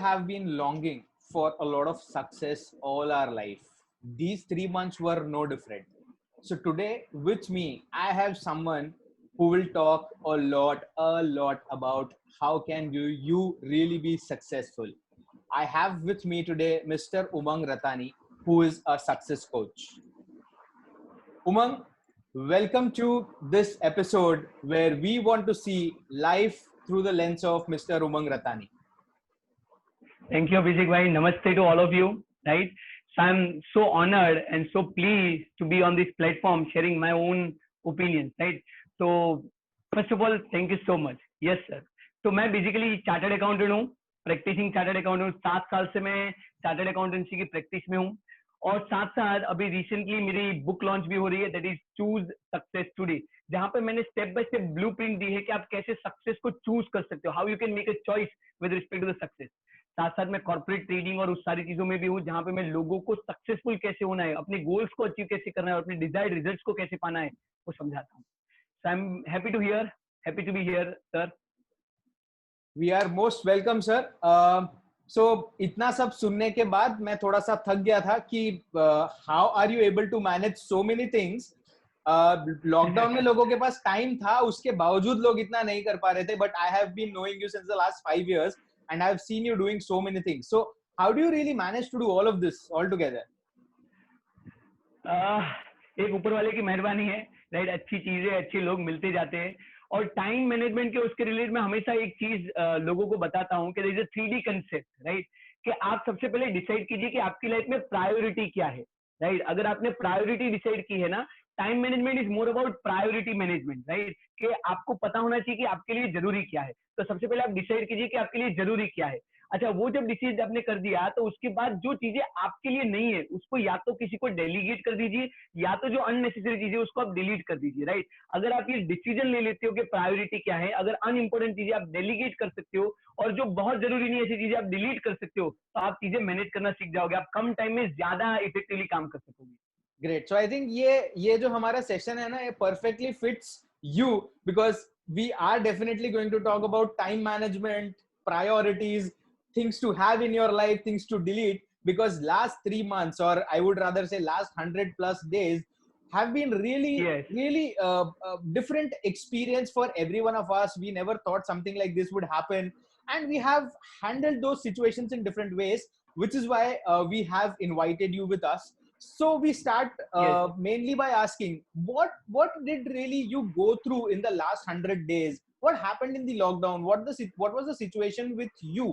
have been longing for a lot of success all our life. These 3 months were no different. So today with me, I have someone who will talk a lot about how can you really be successful. I have with me today Mr. Umang Ratani, who is a success coach. Umang, welcome to this episode where we want to see life through the lens of Mr. Umang Ratani. Thank you, Abhishek bhai. Namaste to all of you. Right. So I'm so honored and so pleased to be on this platform sharing my own opinions. Right. So first of all, thank you so much. Yes, sir. तो मैं basically chartered accountant हूँ, practising chartered accountant. 7 साल से मैं chartered accountancy की practice में हूँ और साथ साथ अभी रिसेंटली मेरी बुक लॉन्च भी हो रही है, that is choose success today, जहां पे मैंने स्टेप बाय स्टेप ब्लूप्रिंट दी है कि आप कैसे सक्सेस को चूज कर सकते हो, how you can make a choice with respect to the success. साथ साथ मैं कॉर्पोरेट ट्रेडिंग और उस सारी चीजों में भी हूँ जहां पे मैं लोगों को सक्सेसफुल कैसे होना है, अपने गोल्स को अचीव कैसे करना है और अपने डिजायर्ड रिजल्ट्स को कैसे पाना है वो समझाता हूँ। So I am happy to be here sir. We are most welcome sir. So इतना सब सुनने के बाद मैं थोड़ा सा थक गया था कि how are you able to manage so many things. Lockdown में लोगों के पास टाइम था, उसके बावजूद लोग इतना नहीं कर पा रहे थे, but I have been knowing you since the last 5 years and I have seen you doing so many things. So how do you really manage to do all of this all together? एक ऊपर वाले की मेहरबानी है, right. अच्छी चीजें, अच्छे लोग मिलते जाते हैं और टाइम मैनेजमेंट के उसके रिलेटेड में हमेशा एक चीज लोगों को बताता हूँ कि there is a 3D concept, right. कि आप सबसे पहले डिसाइड कीजिए कि आपकी लाइफ में प्रायोरिटी क्या है, राइट। अगर आपने प्रायोरिटी डिसाइड की है ना, time management is more about priority management, right. कि आपको पता होना चाहिए कि आपके लिए जरूरी क्या है। तो सबसे पहले आप डिसाइड कीजिए कि आपके लिए जरूरी क्या है। अच्छा, वो जब डिसीजन आपने कर दिया तो उसके बाद जो चीजें आपके लिए नहीं है उसको या तो किसी को डेलीगेट कर दीजिए या तो जो अननेसेसरी चीजें उसको आप डिलीट कर दीजिए, राइट। अगर आप ये डिसीजन ले लेते हो कि प्रायोरिटी क्या है, अगर अनइंपोर्टेंट चीजें आप डेलीगेट कर सकते हो और जो बहुत जरूरी नहीं है ऐसी चीजें आप डिलीट कर सकते हो, तो आप चीजें मैनेज करना सीख जाओगे, आप कम टाइम में ज्यादा इफेक्टिवली काम कर सकोगे। ग्रेट। सो आई थिंक ये जो हमारा सेशन है ना, ये perfectly fits you because we are definitely going to talk about time management, priorities, things to have in your life, things to delete, because last 3 months, or I would rather say last 100 plus days, have been really different experience for every one of us. We never thought something like this would happen, and we have handled those situations in different ways, which is why we have invited you with us. So we start mainly by asking what did really you go through in the last 100 days? What happened in the lockdown? What was the situation with you?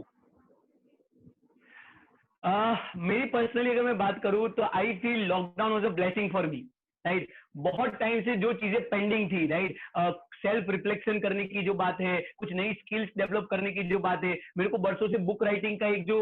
मेरी personally अगर मैं बात करूं तो I feel lockdown was a blessing for me, right. बहुत time से जो चीजें पेंडिंग थी, राइट, सेल्फ रिफ्लेक्शन करने की जो बात है, कुछ नई स्किल्स डेवलप करने की जो बात है, मेरे को बरसों से बुक राइटिंग का एक जो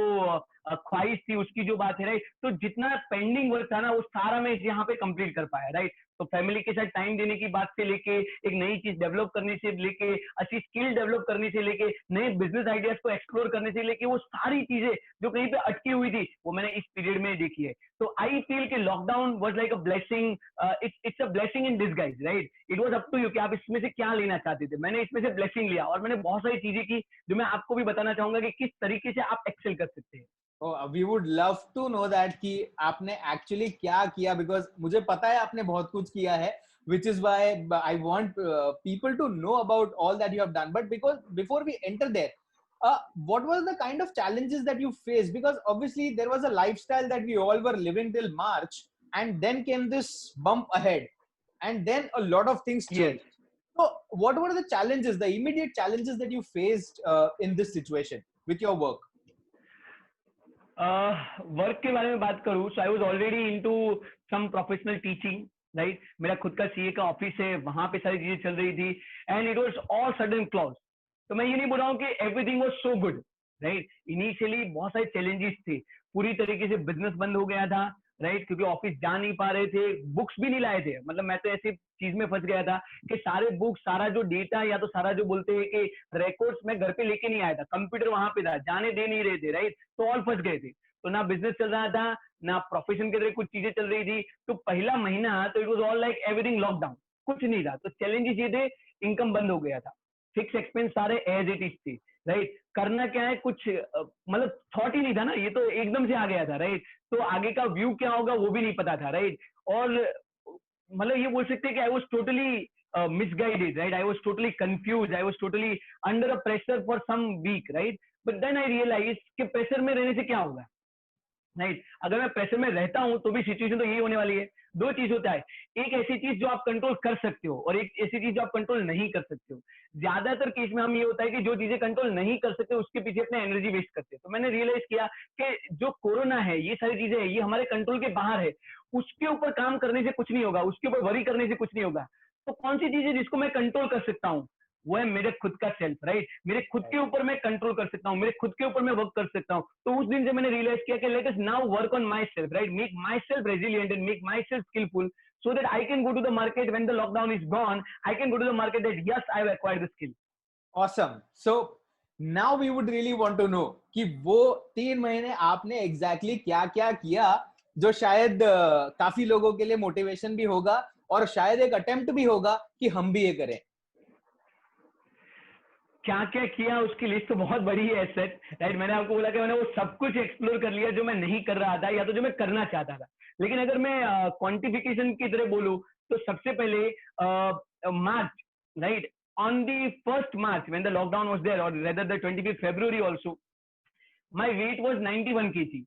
ख्वाहिश थी उसकी जो बात है, राइट। तो जितना पेंडिंग वर्क था ना वो सारा मैं यहाँ पे कंप्लीट कर पाया, राइट। तो फैमिली के साथ टाइम देने की बात से लेके, एक नई चीज डेवलप करने से लेके, अच्छी स्किल डेवलप करने से लेके, नए बिजनेस आइडियाज को एक्सप्लोर करने से लेके, वो सारी चीजें जो कहीं पे अटकी हुई थी वो मैंने इस पीरियड में देखी है। तो आई फील कि lockdown was like a blessing, it's a blessing in disguise, right. It was up to you कि आप इसमें से क्या लेना चाहते थे। मैंने इसमें से ब्लेसिंग लिया और मैंने बहुत सारी चीजें की जो मैं आपको भी बताना चाहूंगा कि किस तरीके से आप एक्सेल कर सकते हैं। We would love to know that कि आपने एक्चुअली क्या किया, बिकॉज मुझे पता है आपने बहुत कुछ किया है, which is why I want people to know about all that you have done. But because before we enter there, what was the kind of challenges that you faced? Because obviously there was a lifestyle that we all were living till March, and then came this bump ahead, and then a lot of things changed. Yes. So what were the challenges, the immediate challenges that you faced in this situation with your work? Work के बारे में बात करूं, so I was already into some professional teaching, right. मेरा खुद का CA का office है, वहां पे सारी चीजें चल रही थी and it was all sudden close. तो मैं ये नहीं बोल रहा हूँ कि everything was so good, right. Initially बहुत सारे चैलेंजेस थे, पूरी तरीके से बिजनेस बंद हो गया था, राइट, क्योंकि ऑफिस जा नहीं पा रहे थे, बुक्स भी नहीं लाए थे। मतलब मैं तो ऐसी चीज में फंस गया था कि सारे बुक्स, सारा जो डेटा या तो सारा जो बोलते हैं कि रिकॉर्ड्स मैं घर पे लेके नहीं आया था, कंप्यूटर वहां पे था, जाने दे नहीं रहे थे, राइट। तो ऑल फंस गए थे। तो ना बिजनेस चल रहा था, ना प्रोफेशन के लिए कुछ चीजें चल रही थी। तो पहला महीना तो it was all like everything lockdown, कुछ नहीं था। तो चैलेंजेस ये थे, इनकम बंद हो गया था। फिक्स एक्सपेंस सारे एज इट इज थे, राइट। करना क्या है, कुछ मतलब थॉट ही नहीं था ना, ये तो एकदम से आ गया था, राइट। तो आगे का व्यू क्या होगा वो भी नहीं पता था, राइट। और मतलब ये बोल सकते हैं कि I was totally misguided, right? I was totally confused. I was totally under a pressure for some week, right? But then I realized कि प्रेशर में रहने से क्या होगा, राइट। अगर मैं प्रेशर में रहता हूं तो भी सिचुएशन तो यही होने वाली है। दो चीज होता है, एक ऐसी चीज जो आप कंट्रोल कर सकते हो और एक ऐसी चीज जो आप कंट्रोल नहीं कर सकते हो। ज्यादातर केस में हम ये होता है कि जो चीजें कंट्रोल नहीं कर सकते उसके पीछे अपने एनर्जी वेस्ट करते हैं। तो मैंने रियलाइज किया कि जो कोरोना है, ये सारी चीजें है, ये हमारे कंट्रोल के बाहर है। उसके ऊपर काम करने से कुछ नहीं होगा, उसके ऊपर वरी करने से कुछ नहीं होगा। तो कौन सी चीज है जिसको मैं कंट्रोल कर सकता हूँ, वो है मेरे खुद का सेल्फ, राइट। मेरे खुद के ऊपर मैं कंट्रोल कर सकता हूँ, मेरे खुद के ऊपर मैं वर्क कर सकता हूँ। तो उस दिन से मैंने रियलाइज किया कि let us now work on myself, right, make myself resilient and make myself skilful, so that I can go to the market when the lockdown is gone. I can go to the market that yes, I have acquired the skill. Awesome. So now we would really want to know कि वो 3 महीने आपने exactly क्या क्या किया जो शायद काफी लोगों के लिए मोटिवेशन भी होगा और शायद एक अटेम्प्ट भी होगा कि हम भी ये करें। क्या क्या किया उसकी लिस्ट तो बहुत बड़ी है सेट, राइट। मैंने आपको बोला कि मैंने वो सब कुछ एक्सप्लोर कर लिया जो मैं नहीं कर रहा था या तो जो मैं करना चाहता था। लेकिन अगर मैं क्वांटिफिकेशन की तरह बोलूं तो सबसे पहले March, right, on the 1st March when the lockdown was there or rather the 25th February also, my weight was 91 kg,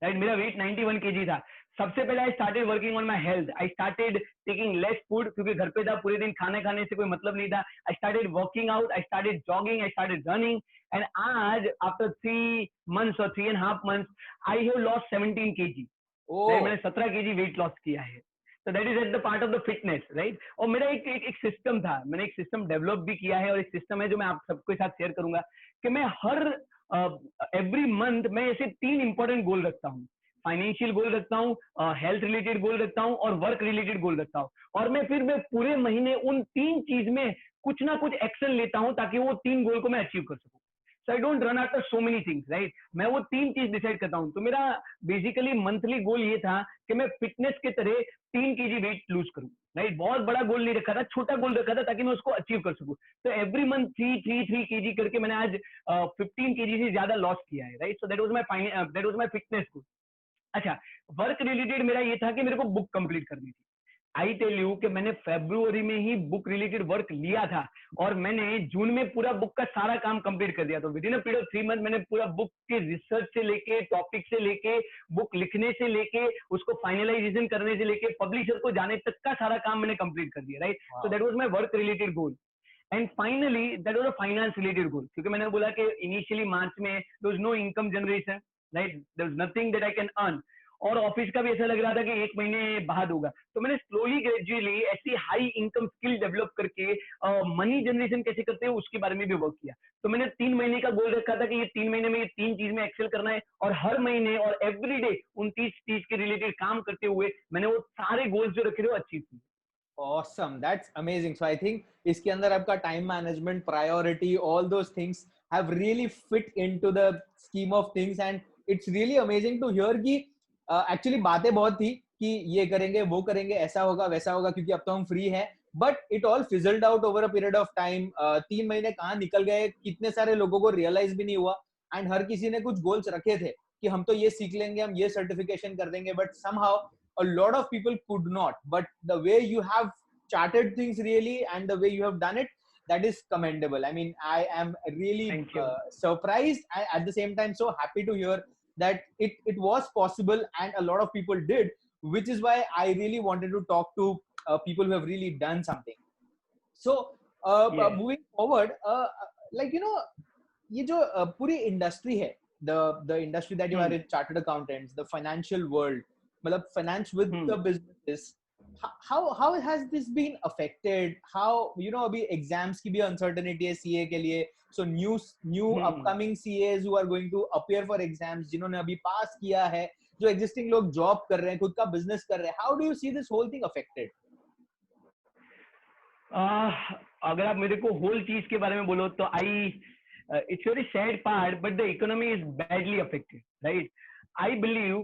right. मेरा वेट 91 kg था। सबसे पहले I started working on my health. I started taking less food क्योंकि घर पे था, पूरे दिन खाने खाने से कोई मतलब नहीं था। I started working out, I started jogging, I started running and आज आफ्टर 3 months और 3.5 months I have lost 17 kg। मैंने 17 kg वेट लॉस किया है। तो that is at the part of the fitness, right. और मेरा एक सिस्टम था, मैंने एक सिस्टम डेवलप भी किया है और एक सिस्टम है जो मैं आप सबके साथ शेयर करूंगा कि मैं हर एवरी मंथ मैं ऐसे 3 इंपॉर्टेंट गोल रखता हूँ। फाइनेंशियल गोल रखता हूँ, हेल्थ रिलेटेड गोल रखता हूँ और वर्क रिलेटेड गोल रखता हूँ। और मैं पूरे महीने उन 3 चीज में कुछ ना कुछ एक्शन लेता हूँ ताकि वो 3 गोल को मैं अचीव कर सकूं। So I don't run after so many things, right. मैं वो 3 चीज डिसाइड करता हूँ। तो मेरा बेसिकली मंथली गोल ये था कि मैं फिटनेस के तरह 3 kg वेट लूज करूं, राइट। बहुत बड़ा गोल नहीं रखा था, छोटा गोल रखा था ताकि मैं उसको अचीव कर सकूं। तो एवरी मंथ 3 kg करके मैंने आज 15 kg से ज्यादा लॉस किया है, right. So that was my fitness goal. अच्छा, वर्क रिलेटेड मेरा ये था कि मेरे को बुक कंप्लीट करनी थी। आई टेल यू कि मैंने फरवरी में ही बुक रिलेटेड वर्क लिया था और मैंने जून में पूरा बुक का सारा काम कंप्लीट कर दिया। तो with in a period of 3 months मैंने पूरा बुक के रिसर्च से लेके, टॉपिक से लेके, बुक लिखने से लेके, उसको फाइनलाइजेशन करने से लेके, पब्लिशर को जाने तक का सारा काम मैंने कंप्लीट कर दिया, right. So that was my work related goal and finally that was a finance related goal. क्योंकि मैंने बोला कि इनिशियली मार्च में there was no income generation, right, there was nothing that I can earn और office का भी ऐसा लग रहा था कि 1 महीने बाद होगा। तो मैंने स्लोली ग्रेजुअली ऐसी हाई इनकम स्किल डेवलप करके मनी जनरेशन कैसे करते हैं उसके बारे में भी वर्क किया। तो मैंने 3 महीने का गोल रखा था कि ये 3 महीने में ये 3 चीज में एक्सेल करना है और हर महीने और एवरी डे उन 30 चीज के रिलेटेड काम करते हुए मैंने वो सारे गोल्स जो रखे थे वो अचीव किए। Awesome, that's amazing. So I think इसके अंदर आपका time management, priority, all those things have really fit into the scheme of things and it's really amazing to hear कि actually बातें बहुत थी कि ये करेंगे, वो करेंगे, ऐसा होगा, वैसा होगा क्योंकि अब तो हम free हैं, but it all fizzled out over a period of time. 3 महीने कहाँ निकल गए, कितने सारे लोगों को realize भी नहीं हुआ and हर किसी ने कुछ goals रखे थे कि हम तो ये सीख लेंगे, हम ये certification कर देंगे, but somehow a lot of people could not, but the way you have charted things really and the way you have done it, that is commendable. I mean, I am really surprised and at the same time so happy to hear that it was possible and a lot of people did, which is why I really wanted to talk to people who have really done something. So moving forward, like you know, ये जो पूरी industry है, the industry that you are in, chartered accountants, the financial world, मतलब finance with the businesses, how has this been affected? How, you know, अभी exams की भी uncertainty है CA के लिए, so new upcoming CAs who are going to appear for exams, जिन्होंने अभी pass किया है, जो existing लोग job कर रहे हैं, खुद का business कर रहे हैं, how do you see this whole thing affected? अगर आप मेरे को whole चीज के बारे में बोलो तो it's very sad part, but the economy is badly affected, right? I believe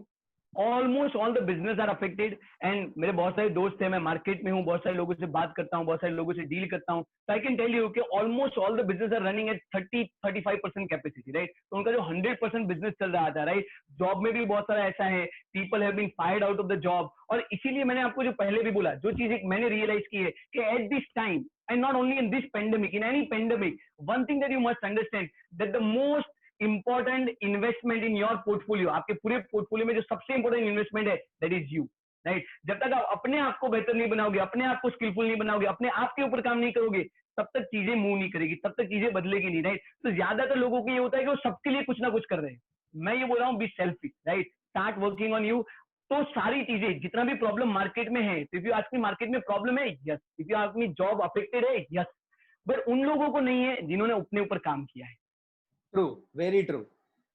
almost all the business are affected. And मेरे बहुत सारे दोस्त हैं, मैं मार्केट में हूँ, बहुत सारे लोगों से बात करता हूँ, बहुत सारे लोगों से डील करता हूँ. तो आई कैन टेल यू कि almost all the business are running at 30-35% capacity, right. तो उनका जो 100% बिजनेस चल रहा था, राइट. जॉब में भी बहुत सारा ऐसा है, people have been fired out of the job. और इसीलिए मैंने आपको जो पहले भी बोला, जो चीज मैंने रियलाइज की है कि at this time, and not only in this pandemic, in any pandemic, one thing that you must understand, that the most important investment in your portfolio, आपके पूरे पोर्टफोलियो में जो सबसे इंपॉर्टेंट इन्वेस्टमेंट है, that is you, राइट. जब तक आप अपने आप को बेहतर नहीं बनाओगे, अपने आप को स्किलफुल नहीं बनाओगे, अपने आप के ऊपर काम नहीं करोगे, तब तक चीजें मूव नहीं करेगी, तब तक चीजें बदलेगी नहीं, राइट. तो ज्यादातर लोगों को ये होता है कि वो सबके लिए कुछ ना कुछ कर रहे हैं. मैं ये बोल रहा हूँ, be selfish, right. Start working on you. तो सारी चीजें, जितना भी प्रॉब्लम मार्केट में है, if you ask me market में प्रॉब्लम है, yes. If you ask me job affected है, यस. बट उन लोगों को नहीं है जिन्होंने अपने ऊपर काम किया है. True, very true.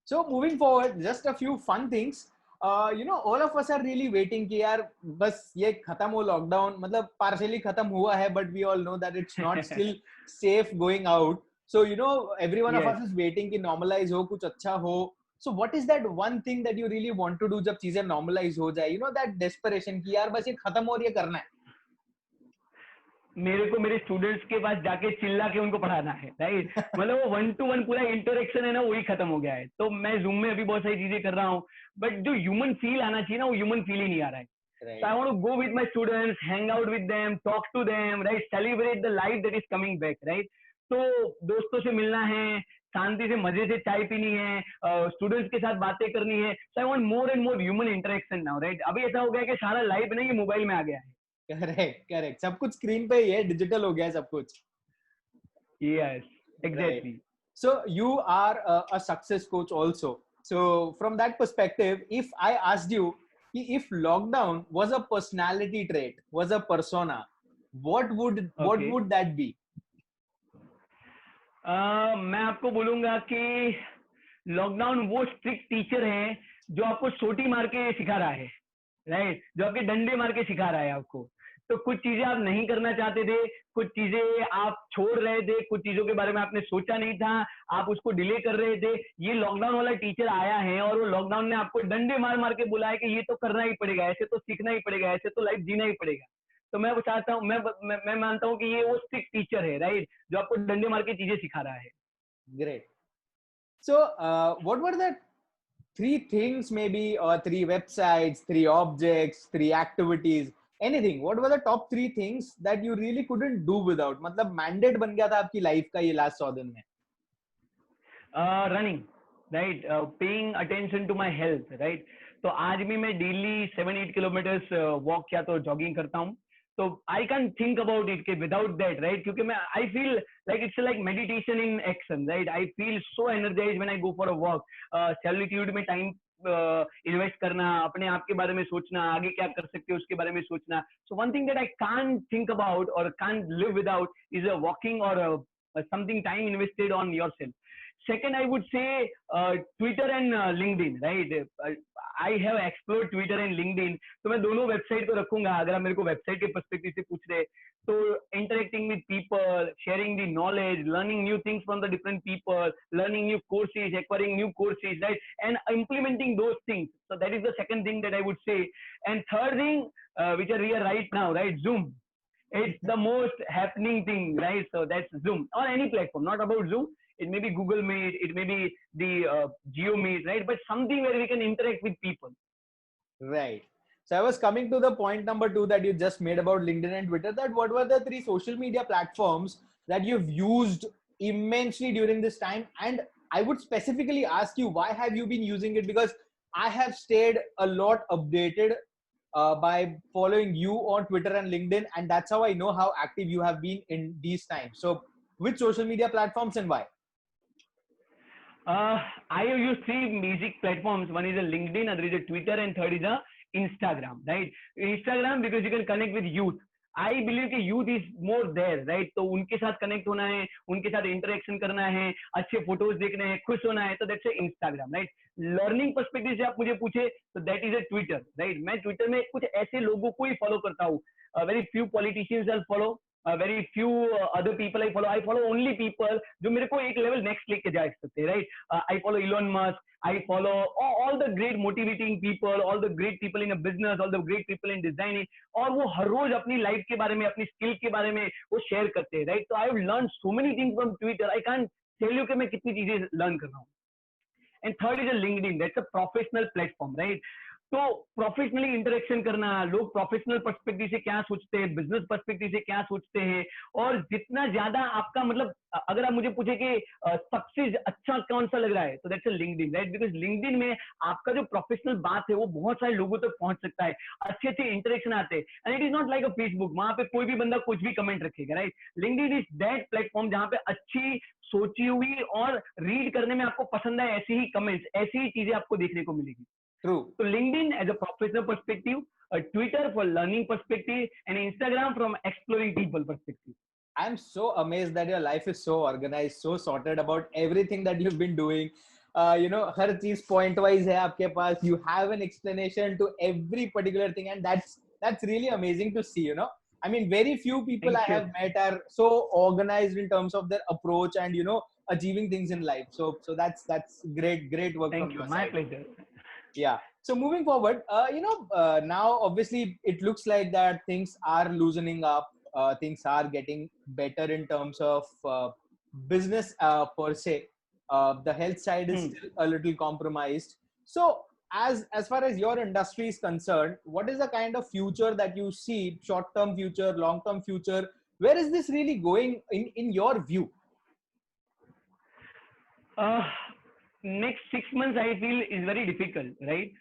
So moving forward, just a few fun things. All of us are really waiting कि यार बस ये खत्म हो लॉकडाउन, मतलब partially खत्म हुआ है, but we all know that it's not still safe going out. So every one of Yes. us is waiting कि normalize हो, कुछ अच्छा हो. So what is that one thing that you really want to do जब चीजें normalize हो जाए? That desperation कि यार बस ये खत्म हो, ये करना है. मेरे को मेरे स्टूडेंट्स के पास जाके चिल्ला के उनको पढ़ाना है, राइट. मतलब वो 1-to-1 पूरा इंटरेक्शन है ना, वही खत्म हो गया है. तो मैं जूम में अभी बहुत सारी चीजें कर रहा हूँ, बट जो ह्यूमन फील आना चाहिए ना, वो ह्यूमन फील ही नहीं आ रहा है. Right. So I want to go with my students, hang out with them, talk to them, right? Celebrate the life that is coming back, right? तो दोस्तों से मिलना है, शांति से मजे से चाय पीनी है, स्टूडेंट्स के साथ बातें करनी है. So I want more and more human interaction now, right? अभी ऐसा हो गया कि सारा लाइफ ना ये मोबाइल में आ गया है. करेक्ट. सब कुछ स्क्रीन पे ही है, डिजिटल हो गया है सब कुछ. Yes, exactly. Right. So you are a success coach also. So from that perspective, if I asked you if lockdown was a personality trait, was a persona, what would that be? मैं आपको बोलूंगा कि lockdown वो strict teacher है जो आपको सोटी मार के सिखा रहा है, राइट. जो आपके डंडे मार के सिखा रहा है आपको. तो कुछ चीजें आप नहीं करना चाहते थे, कुछ चीजें आप छोड़ रहे थे, कुछ चीजों के बारे में आपने सोचा नहीं था, आप उसको डिले कर रहे थे. ये लॉकडाउन वाला टीचर आया है और वो लॉकडाउन ने आपको डंडे मार मार के बुलाया कि ये तो करना ही पड़ेगा, ऐसे तो सीखना ही पड़ेगा, ऐसे तो लाइफ जीना ही पड़ेगा. तो मैं चाहता हूँ, मैं मानता हूँ कि ये वो स्ट्रिक्ट टीचर है, राइट, जो आपको डंडे मार के चीजें सिखा रहा है. Great. So what were the 3 things maybe, or 3 websites, 3 objects, 3 activities, anything? What were the top 3 things that you really couldn't do without? मतलब mandate बन गया था आपकी लाइफ का ये लास्ट 100 दिन में. Running, right. Paying attention to my health, right. तो आज भी मैं डेली 7-8 किलोमीटर्स वॉक या तो जॉगिंग करता हूँ. तो I can think about it के विदाउट दैट, राइट. क्योंकि मैं I feel like it's like meditation in action, right. I feel so energised when I go for a walk. Solitude में time invest करना, अपने आप के बारे में सोचना, आगे क्या कर सकते हो उसके बारे में सोचना. So one thing that I can't think about और can't live without is a walking और something time invested on yourself. Second, I would say Twitter and LinkedIn, right? I have explored Twitter and LinkedIn. तो मैं दोनों website को रखूंगा. अगर आप मेरे को वेबसाइट के पर्सपेक्टिव से पूछ रहे, तो interacting with people, sharing the knowledge, learning new things from the different people, learning new courses, acquiring new courses, right? And implementing those things. So that is the second thing that I would say. And third thing, which are here right now, right? Zoom. It's the most happening thing, right? So that's Zoom or any platform. Not about Zoom. It may be Google Meet. It may be the Geo Meet, right? But something where we can interact with people. Right. So I was coming to the point number 2 that you just made about LinkedIn and Twitter. That what were the 3 social media platforms that you've used immensely during this time? And I would specifically ask you, why have you been using it? Because I have stayed a lot updated by following you on Twitter and LinkedIn, and that's how I know how active you have been in these times. So which social media platforms and why? I have used 3 basic platforms. One is a LinkedIn, other is a Twitter, and third is a Instagram, right? Instagram because you can connect with youth. I believe कि youth is more there, right? तो उनके साथ connect होना है, उनके साथ interaction करना है, अच्छे फोटोज देखने हैं, खुश होना है, तो that's Instagram, right. Learning perspective से आप मुझे पूछे तो that is a Twitter, right. मैं ट्विटर में कुछ ऐसे लोगों को ही फॉलो करता हूँ. Very few politicians I follow, very few other people I follow only people जो मेरे को एक level next लेके जा सकते हैं, right? I follow Elon Musk, I follow all the great motivating people, all the great people in a business, all the great people in designing, और वो हर रोज अपनी लाइफ के बारे में, अपनी स्किल के बारे में वो शेयर करते हैं, right? So I have learned so many things from Twitter. I can't tell you कि मैं कितनी चीजें learn कर रहा हूँ. And third is a LinkedIn. That's a professional platform, right? तो प्रोफेशनली इंटरेक्शन करना, लोग प्रोफेशनल पर्सपेक्टिव से क्या सोचते हैं, बिजनेस पर्सपेक्टिव से क्या सोचते हैं, और जितना ज्यादा आपका मतलब अगर आप मुझे पूछे कि सबसे अच्छा कौन सा लग रहा है, तो that's LinkedIn, right? Because LinkedIn में आपका जो प्रोफेशनल बात है वो बहुत सारे लोगों तक पहुंच सकता है, अच्छे अच्छे इंटरेक्शन आते हैं, and it is not like a Facebook, वहां पे कोई भी बंदा कुछ भी कमेंट रखेगा, right? LinkedIn is that platform जहां पे अच्छी सोची हुई और रीड करने में आपको पसंद है ऐसी ही कमेंट्स, ऐसी ही चीजें आपको देखने को मिलेगी. True. So LinkedIn as a professional perspective, Twitter for learning perspective, and Instagram from exploring people perspective. I'm so amazed that your life is so organized, so sorted about everything that you've been doing. You know, हर चीज point wise है आपके पास. You have an explanation to every particular thing, and that's really amazing to see. You know, I mean, very few people I have met are so organized in terms of their approach and achieving things in life. So that's great work from your side. My pleasure. Yeah. So moving forward, now obviously it looks like that things are loosening up. Things are getting better in terms of business per se. The health side is still a little compromised. So as far as your industry is concerned, what is the kind of future that you see? Short-term future, long-term future? Where is this really going in your view? Next 6 months I feel is very difficult, right?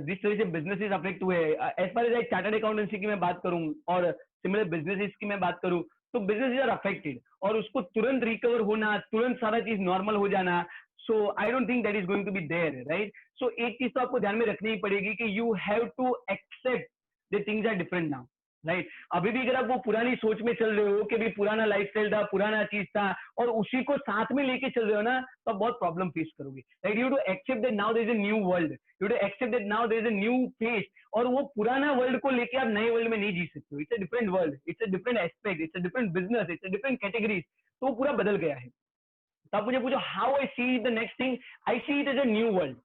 जिस तरह से businesses affect हुए, as far as chartered accountancy की मैं बात करूं और similar businesses की मैं बात करूं, तो businesses are affected और उसको तुरंत recover होना, तुरंत सारा चीज normal हो जाना, so I don't think that is going to be there, right? So एक चीज तो आपको ध्यान में रखनी ही पड़ेगी कि you have to accept that things are different now. Right अभी भी अगर आप वो पुरानी सोच में चल रहे हो कि भी पुराना लाइफस्टाइल था, पुराना चीज था, और उसी को साथ में लेके चल रहे हो ना, तो आप बहुत प्रॉब्लम फेस करोगे, right? You to accept that now there is a new world, you to accept that now there is a new face, और वो पुराना वर्ल्ड को लेके आप नए वर्ल्ड में नहीं जी सकते हो. It's a different world, it's a different aspect, it's a different business, it's a different categories, तो वो पूरा बदल गया है. तो आप मुझे पूछो how I see the next thing, I see it as a new world,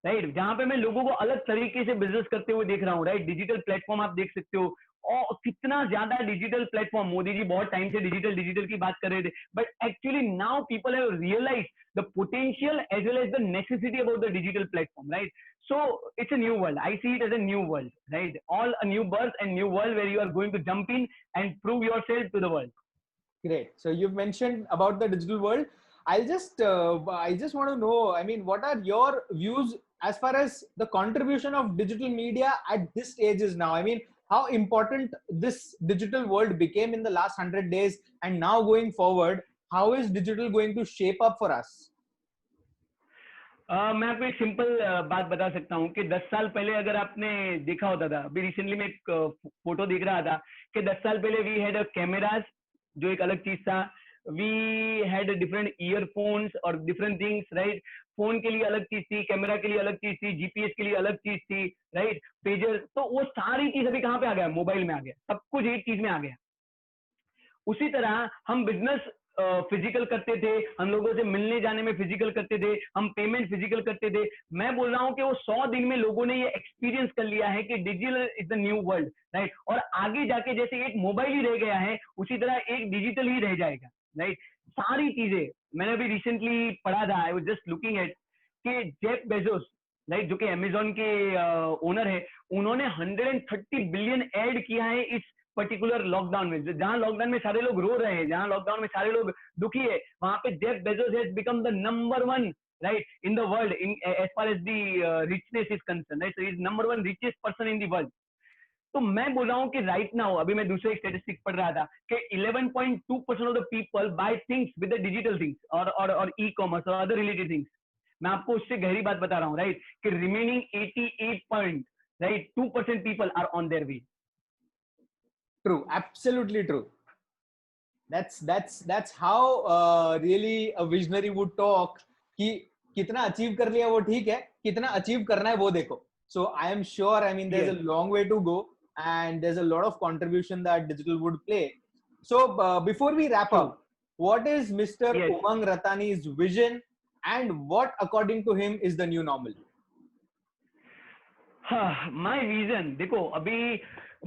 right? जहां पे मैं लोगों को अलग तरीके से बिजनेस करते हुए देख रहा हूँ, राइट? डिजिटल प्लेटफॉर्म आप देख सकते हो, और कितना ज्यादा डिजिटल प्लेटफॉर्म, मोदी जी बहुत टाइम से डिजिटल की बात कर रहे थे, but actually now people have realised the potential as well as the necessity about the digital platform, right? So it's a new world. I see it as a new world, right? All a new birth and new world where you are going to jump in and prove yourself to the world. Great. So you've mentioned about the digital world. I just want to know, I mean, what are your views as far as the contribution of digital media at this stage is now? I mean, how important this digital world became in the last 100 days, and now going forward, how is digital going to shape up for us? मैं आपको एक simple बात बता सकता हूँ कि 10 साल पहले अगर आपने देखा होता था, अभी रिसेंटली मैं एक फोटो देख रहा था कि 10 साल पहले वी हैड कैमरास, जो एक अलग चीज था, वी हैड डिफरेंट ईयरफोन्स और डिफरेंट थिंग्स, राइट? फोन के लिए अलग चीज थी, कैमरा के लिए अलग चीज थी, जीपीएस के लिए अलग चीज थी, राइट? पेजर, तो वो सारी चीज अभी कहाँ पे आ गया? मोबाइल में आ गया, सब कुछ एक चीज में आ गया. उसी तरह हम बिजनेस फिजिकल करते थे, हम लोगों से मिलने जाने में फिजिकल करते थे, हम पेमेंट फिजिकल करते थे. मैं बोल रहा हूं कि वो 100 दिन में लोगों ने ये एक्सपीरियंस कर लिया है कि digital is the new world, right? और आगे जाके जैसे एक मोबाइल ही रह गया है, उसी तरह एक डिजिटल ही रह जाएगा, राइट? सारी चीजें मैंने अभी रिसेंटली पढ़ा था, I was just looking at कि जेफ बेजोस, राइट, जो कि अमेजोन के ओनर है, उन्होंने 130 बिलियन ऐड किया है इस पर्टिकुलर लॉकडाउन में. जहां लॉकडाउन में सारे लोग रो रहे हैं, जहां लॉकडाउन में सारे लोग दुखी है, वहां पे Jeff Bezos has become the number 1, right, in the world in as far as the richness is concerned, right? So he is number 1 richest person in the world. तो मैं बोल रहा हूँ कि राइट नाउ, अभी मैं दूसरे स्टेटिस्टिक्स पढ़ रहा था कि 11.2% of the people buy things with the digital things और ई कॉमर्स और अदर रिलेटेड थिंग्स. मैं आपको उससे गहरी बात बता रहा हूँ, राइट, कि remaining 2% people are on their way. True, absolutely true. That's how really a visionary would talk. कि कितना अचीव कर लिया वो ठीक है, कितना अचीव करना है वो देखो. So I am sure, I mean, there's a long way to go, and there's a lot of contribution that digital would play. So before we wrap True. up, what is Mr. Yes. Umang Rathani's vision, and what according to him is the new normal? My vision, देखो अभी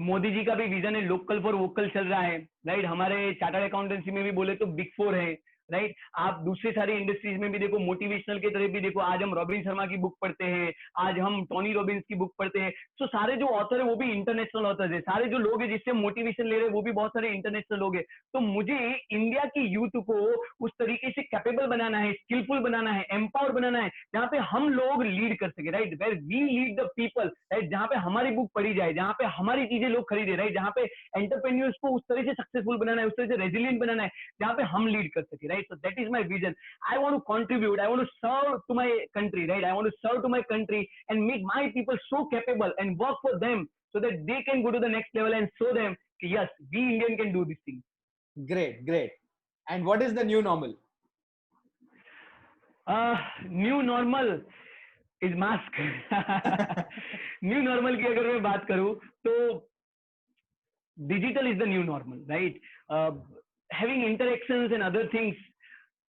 मोदी जी का भी vision है, local for vocal चल रहा है, right. हमारे chartered accountancy में भी बोले तो बिग फोर है, राइट. आप दूसरी सारी इंडस्ट्रीज में भी देखो, मोटिवेशनल की तरह भी देखो, आज हम रॉबिन शर्मा की बुक पढ़ते हैं, आज हम टोनी रॉबिन्स की बुक पढ़ते हैं. तो सारे जो ऑथर है वो भी इंटरनेशनल ऑथर है, सारे जो लोग हैं जिससे मोटिवेशन ले रहे हैं वो भी बहुत सारे इंटरनेशनल लोग हैं. तो मुझे इंडिया की यूथ को उस तरीके से कैपेबल बनाना है, स्किलफुल बनाना है, एम्पावर बनाना है, जहाँ पे हम लोग लीड कर सके, right. Where we lead the people, right. जहाँ पे हमारी बुक पढ़ी जाए, जहाँ पे हमारी चीजें लोग खरीदे, राइट. जहाँ पे एंटरप्रेन्योर्स को उस तरह से सक्सेसफुल बनाना है, उस तरह से रेजिलियंट बनाना है, जहाँ पे हम लीड कर सके, right. So that is my vision. I want to contribute, I want to serve to my country, right. I want to serve to my country and make my people so capable and work for them so that they can go to the next level and show them that yes, we Indian can do this thing. Great, great. And what is the new normal? New normal is mask. New normal की अगर मैं बात करूं तो digital is the new normal, right. Having interactions and other things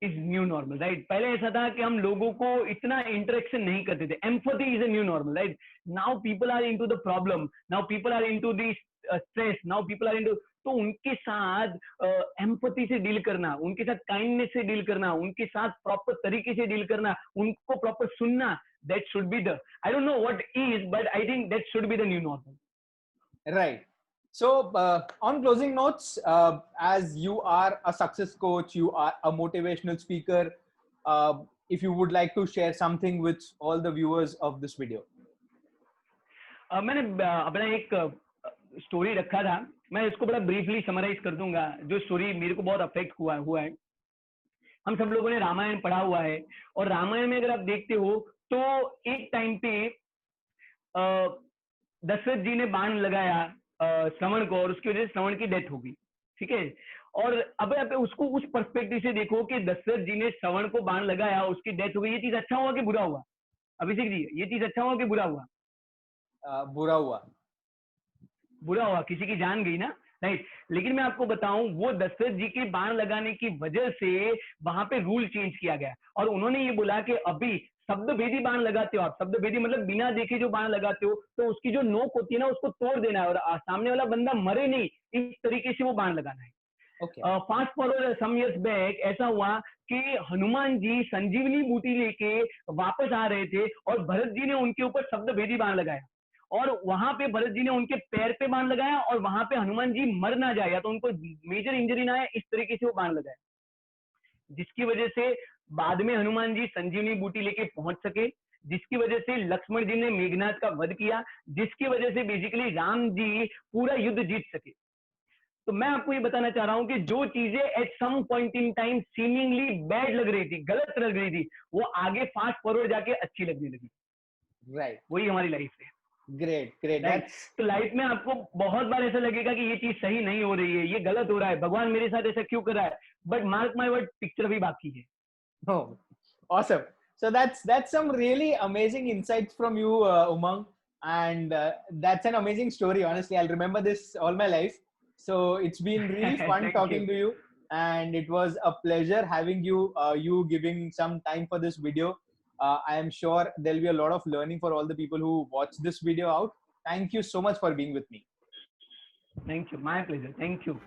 is new normal, right. पहले ऐसा था कि हम लोगों को इतना इंटरेक्शन नहीं करते थे. Empathy is a new normal, right. Now people are into the problem, now people are into the stress, now people are into, तो उनके साथ एम्पैथी से डील करना, उनके साथ काइंडनेस से डील करना, उनके साथ प्रॉपर तरीके से डील करना, उनको प्रॉपर सुनना, that should be the, I don't know what is, but I think that should be the new normal. Right. So on closing notes, as you are a success coach, you are a motivational speaker, if you would like to share something with all the viewers of this video. मैंने अपना एक story रखा था, मैं इसको बड़ा briefly summarise कर दूंगा. जो स्टोरी मेरे को बहुत अफेक्ट हुआ है. हम सब लोगों ने रामायण पढ़ा हुआ है, और रामायण में अगर आप देखते हो तो एक टाइम पे दशरथ जी ने बाण लगाया श्रवण को, और उसकी वजह से श्रवण की डेथ हो गई, ठीक है. और अब आप उसको उस पर्सपेक्टिव से देखो कि दशरथ जी ने श्रवण को बाण लगाया, उसकी डेथ हो गई. ये चीज अच्छा हुआ कि बुरा हुआ? अभिषेक जी, ये चीज अच्छा हुआ कि बुरा हुआ? बुरा हुआ. बुरा हुआ, किसी की जान गई ना, राइट. लेकिन मैं आपको बताऊं, वो दशरथ जी के बाण लगाने की वजह से वहां पे रूल चेंज किया गया, और उन्होंने ये बोला कि अभी शब्द भेदी बाण लगाते हो आप, शब्द भेदी मतलब बिना देखे जो बाण लगाते हो, तो उसकी जो नोक होती है ना उसको तोड़ देना है, और सामने वाला बंदा मरे नहीं, इस तरीके से वो बाण लगाना है. Fast forward some years back ऐसा हुआ कि हनुमान जी संजीवनी बूटी लेके वापस आ रहे थे, और भरत जी ने उनके ऊपर शब्द भेदी बाण लगाया, और वहां पे भरत जी ने उनके पैर पे बाण लगाया, और वहां पे हनुमान जी मर ना जाए या तो उनको मेजर इंजरी ना आए, इस तरीके से वो बाण लगाया, जिसकी वजह से बाद में हनुमान जी संजीवनी बूटी लेके पहुंच सके, जिसकी वजह से लक्ष्मण जी ने मेघनाथ का वध किया, जिसकी वजह से बेसिकली राम जी पूरा युद्ध जीत सके. तो मैं आपको ये बताना चाह रहा हूं कि जो चीजें at some point in time seemingly bad लग रही थी, गलत लग रही थी, वो आगे फास्ट फॉरवर्ड जाके अच्छी लगने लगी. राइट. वही हमारी लाइफ है. Great, great. तो लाइफ में आपको बहुत बार ऐसा लगेगा कि ये चीज सही नहीं हो रही है, ये गलत हो रहा है, भगवान मेरे साथ ऐसा क्यों कर रहा है, but mark my word, picture भी बाकी है. Oh, awesome. So that's some really amazing insights from you, Umang, and that's an amazing story. Honestly, I'll remember this all my life. So it's been really fun talking to you, and it was a pleasure having you you giving some time for this video. I am sure there'll be a lot of learning for all the people who watch this video out. Thank you so much for being with me. Thank you. My pleasure. Thank you.